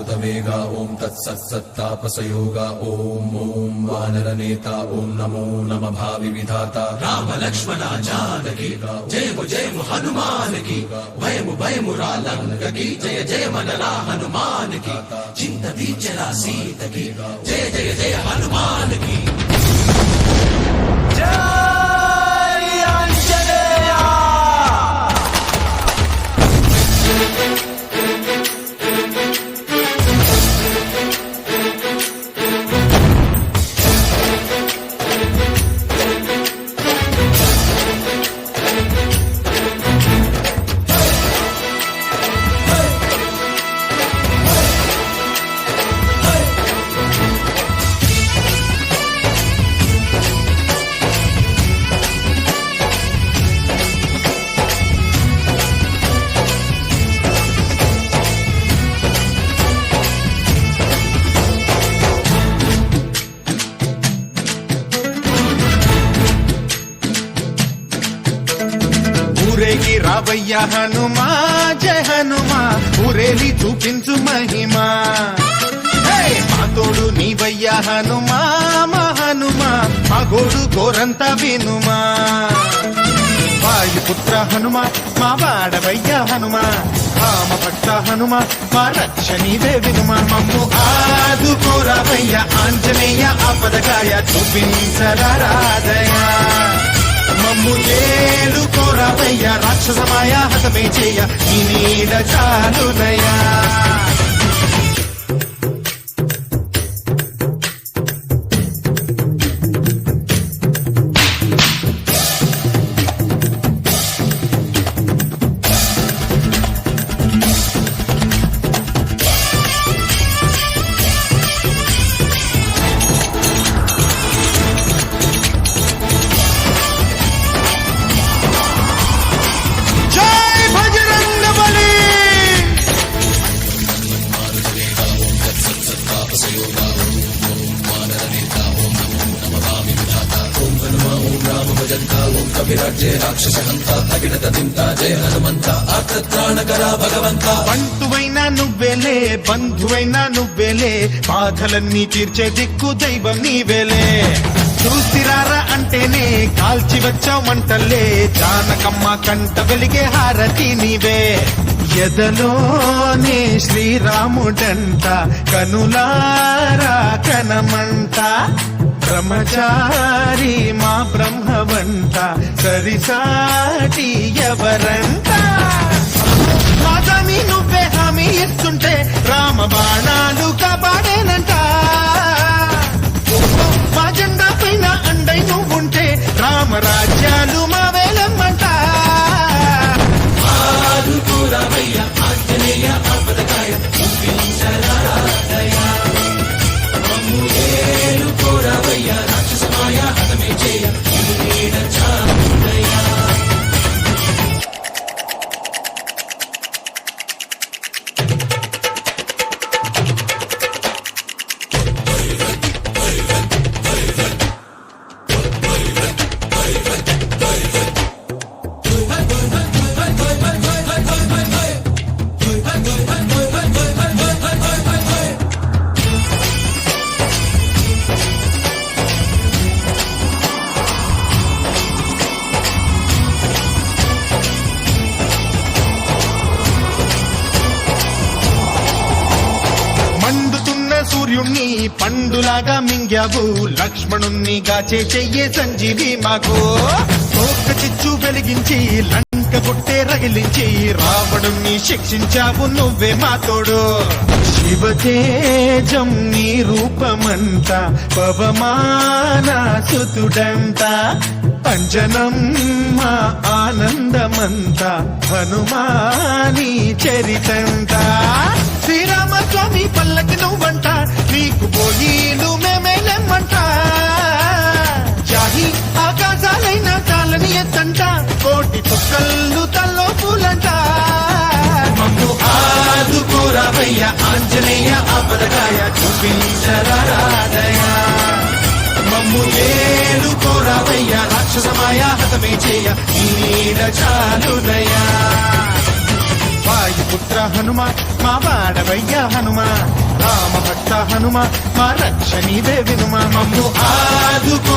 मारुतवेगा ओम तत्सत्सत्तापसयोगा ओम ओम वानरनेता ओम नमो नमः भावि विधाता राम लक्ष्मण जानकी जय हनुमान की भयमु रालंक की जय मनरा हनुमान की चिंत दीचरा सीत की जय हनुमान की ఊరేగి రావయ్య హనుమా జయ హనుమా ఊరేలి చూపించు మహిమా మా తోడు నీవయ్య హనుమా మా హనుమా మా గోడు గోరంత వినుమా వాయుపుత్ర హనుమా మా వాడవయ్య హనుమా రామభక్త హనుమా మా రక్ష నీవే వినుమా మమ్ము ఆదుకోరావయ్య ఆంజనేయ ఆపదకాయ చూపించరాదయ మమ్ము ఏలుకోరావయ్య రాక్షసమాయ హతమే చేయ నీ నీడ చాలునయా బంటువైనా నువ్వేలే బంధువైనా నువ్వేలే బాధలన్నీ తీర్చే దిక్కు దైవం నీవేలే చూసిరారా అంటేనే కాల్చి వచ్చావు మంటల్లే జానకమ్మ కంట వెలిగే హారతి నీవే ఎదలోనే శ్రీరాముడంట కనులారా కనమంట బ్రహ్మచారి మా బ్రహ్మవంట సరిసాటి ఎవరంట రాజాని నువ్వే హామీ ఇస్తుంటే రామ బాణాలు కాపాడేనంట మా జెండా పైన అండై నువ్వుంటే రామరాజ్యాలు మా వేలమ్మంట ఆదుకోరావయ్య ఆంజనేయ ఆపదకాయ చూపించరాదయ మమ్ము ఏలుకోరావయ్య రాక్షసమాయ హతమే చేయ నీడ చాలునయా సూర్యుణ్ణి పండులాగా మింగావు లక్ష్మణుణ్ణి గాచే చెయ్యే సంజీవి మాకు తోక చిచ్చు వెలిగించి లంక కొట్టే రగిలించి రావణుణ్ణి శిక్షించావు నువ్వే మా తోడు శివతేజం నీ రూపమంట పవమాన సుతుడంట అంజనం మా ఆనందమంత హనుమాని చరితంట శ్రీరామస్వామి పల్లకి నువ్వంట నీకు పోయిలు మేమేలెమ్మంట జాహి ఆకాశాలైన చాలని ఎత్తంట కోటి చుక్కళ్ళు తల్లో పూలంట మమ్ము ఆదుకోరావయ్య ఆంజనేయ ఆపదకాయ చూపించరాదయ మమ్ము ఏలుకోరావయ్య రాక్షసమాయ హతమే చేయ నీడ చాలునయా వాయుపుత్ర హనుమ మా వాడవయ్య హనుమ రామ భక్త హనుమ మా రక్ష నీవే వినుమ మమ్ము ఆదుకో